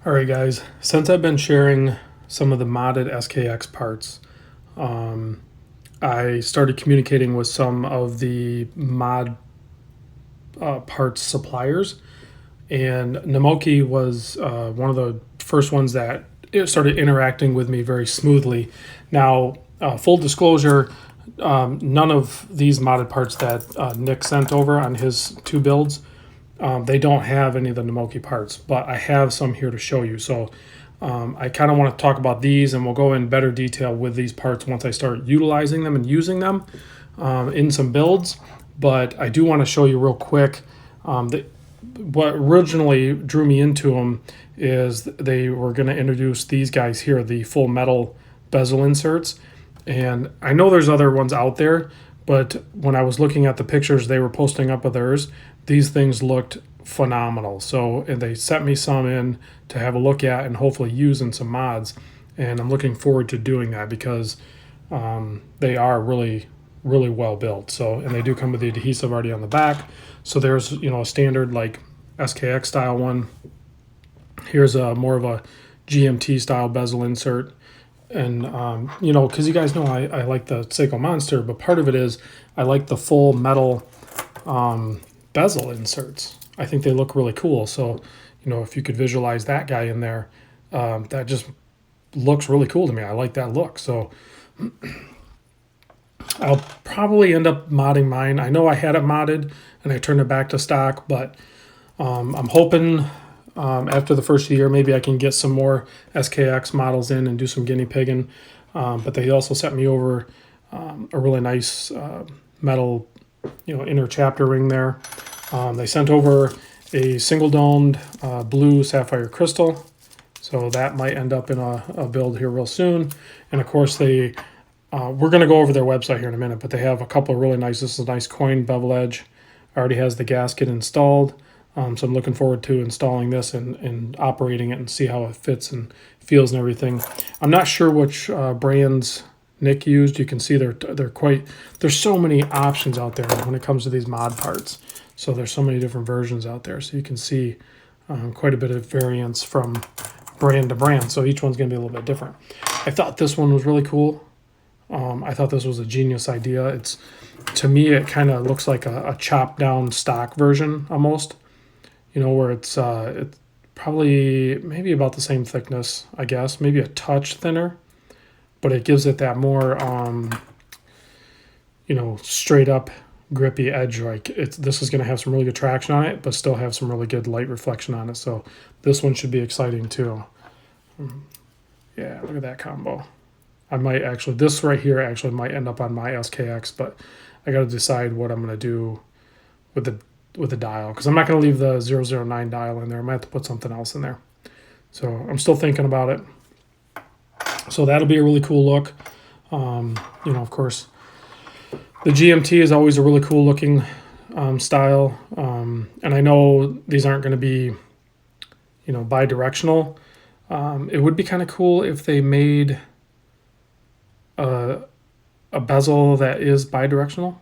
Alright guys, since I've been sharing some of the modded SKX parts, I started communicating with some of the mod parts suppliers, and Namoki was one of the first ones that it started interacting with me very smoothly. Now, full disclosure, none of these modded parts that Nick sent over on his two builds, they don't have any of the Namoki parts, but I have some here to show you. So I kind of want to talk about these, and we'll go in better detail with these parts once I start utilizing them and using them in some builds. But I do want to show you real quick what originally drew me into them is they were going to introduce these guys here, the full metal bezel inserts. And I know there's other ones out there, but when I was looking at the pictures they were posting up of theirs, these things looked phenomenal. So, and they sent me some in to have a look at and hopefully use in some mods. And I'm looking forward to doing that because they are really well built. So, and they do come with the adhesive already on the back. So there's, a standard like SKX style one. Here's a more of a GMT style bezel insert. And, because you guys know I like the Seiko Monster, but part of it is I like the full metal bezel inserts. I think they look really cool. So, if you could visualize that guy in there, that just looks really cool to me. I like that look. So I'll probably end up modding mine. I know I had it modded and I turned it back to stock, but I'm hoping after the first year, maybe I can get some more SKX models in and do some guinea pigging. But they also sent me over a really nice metal, inner chapter ring there. They sent over a single domed blue Sapphire Crystal. So that might end up in a build here real soon. And of course we're going to go over their website here in a minute, but they have a couple of really nice, this is a nice coin bevel edge. Already has the gasket installed. So I'm looking forward to installing this and operating it and see how it fits and feels and everything. I'm not sure which brands Nick used. You can see there's so many options out there when it comes to these mod parts. So there's so many different versions out there. So you can see quite a bit of variance from brand to brand. So each one's going to be a little bit different. I thought this one was really cool. I thought this was a genius idea. To me, it kind of looks like a chopped down stock version almost. Where it's probably maybe about the same thickness, I guess, maybe a touch thinner, but it gives it that more, straight up grippy edge. Like this is going to have some really good traction on it, but still have some really good light reflection on it. So this one should be exciting too. Yeah, look at that combo. I might actually, this right here actually might end up on my SKX, but I got to decide what I'm going to do with the dial, because I'm not going to leave the 009 dial in there. I might have to put something else in there. So I'm still thinking about it. So that'll be a really cool look. Of course, the GMT is always a really cool looking style. And I know these aren't going to be, bi-directional. It would be kind of cool if they made a bezel that is bi-directional.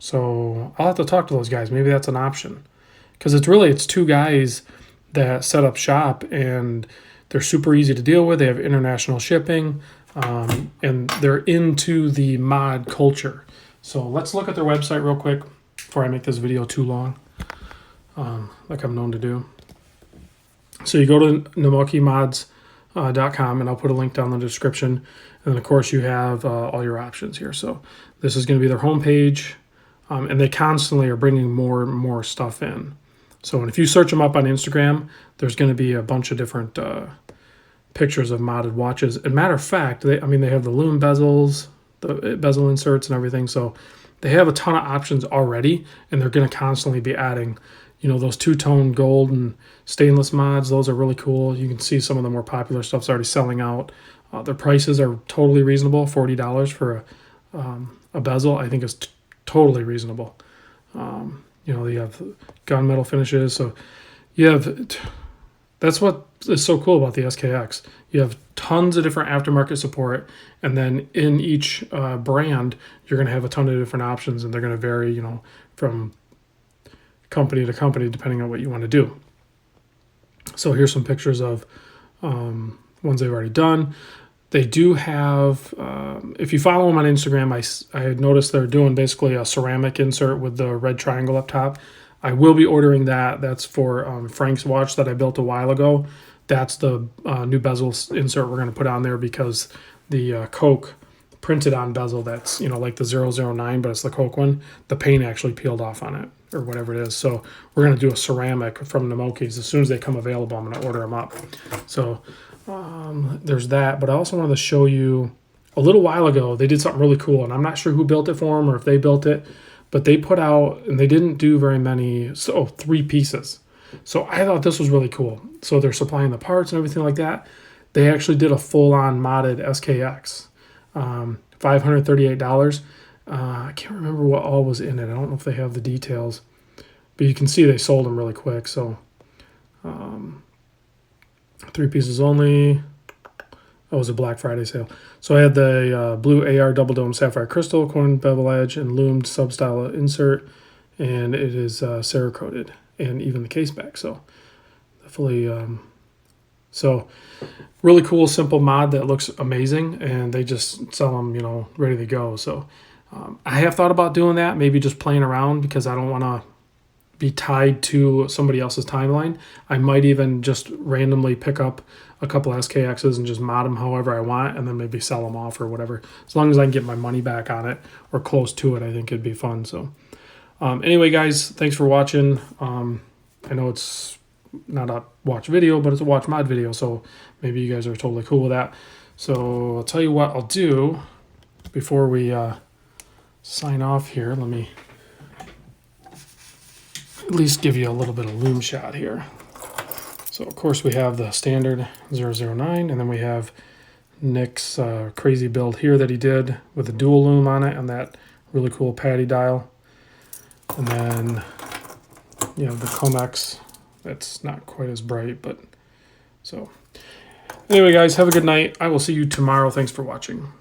So I'll have to talk to those guys. Maybe that's an option, because it's two guys that set up shop and they're super easy to deal with. They have international shipping, and they're into the mod culture. So let's look at their website real quick before I make this video too long, like I'm known to do. So you go to namokimods.com, and I'll put a link down in the description. And then of course you have all your options here. So this is going to be their homepage. And they constantly are bringing more and more stuff in. So if you search them up on Instagram, there's going to be a bunch of different pictures of modded watches. And matter of fact, they have the lume bezels, the bezel inserts and everything. So they have a ton of options already, and they're going to constantly be adding, those two-tone gold and stainless mods. Those are really cool. You can see some of the more popular stuff's already selling out. Their prices are totally reasonable. $40 for a bezel, I think, is totally reasonable. You have gunmetal finishes, so that's what is so cool about the SKX. You have tons of different aftermarket support, and then in each brand, you're going to have a ton of different options, and they're going to vary, from company to company depending on what you want to do. So here's some pictures of ones they've already done. They do have, if you follow them on Instagram, I had noticed they're doing basically a ceramic insert with the red triangle up top. I will be ordering that. That's for Frank's watch that I built a while ago. That's the new bezel insert we're going to put on there, because the Coke printed on bezel, that's, you know, like the 009, but it's the Coke one, the paint actually peeled off on it, or whatever it is. So we're going to do a ceramic from Namoki's. As soon as they come available, I'm going to order them up. So there's that. But I also wanted to show you, a little while ago they did something really cool, and I'm not sure who built it for them or if they built it, but they put out, and they didn't do very many, so 3 pieces. So I thought this was really cool. So they're supplying the parts and everything like that. They actually did a full-on modded SKX, $538. I can't remember what all was in it. I don't know if they have the details, but you can see they sold them really quick. So 3 pieces only. That was a Black Friday sale. So I had the blue AR double dome sapphire crystal, corn bevel edge, and loomed sub-style insert, and it is Cerakoted, and even the case back. So definitely, so really cool, simple mod that looks amazing, and they just sell them, you know, ready to go. So I have thought about doing that, maybe just playing around, because I don't want to be tied to somebody else's timeline. I might even just randomly pick up a couple SKXs and just mod them however I want, and then maybe sell them off or whatever. As long as I can get my money back on it, or close to it, I think it'd be fun. So anyway, guys, thanks for watching. I know it's not a watch video, but it's a watch mod video, so maybe you guys are totally cool with that. So I'll tell you what I'll do before we sign off here. Let me at least give you a little bit of loom shot here. So of course we have the standard 009, and then we have Nick's crazy build here that he did with the dual loom on it and that really cool patty dial. And then you know the Comex, that's not quite as bright, but so anyway, guys, have a good night. I will see you tomorrow. Thanks for watching.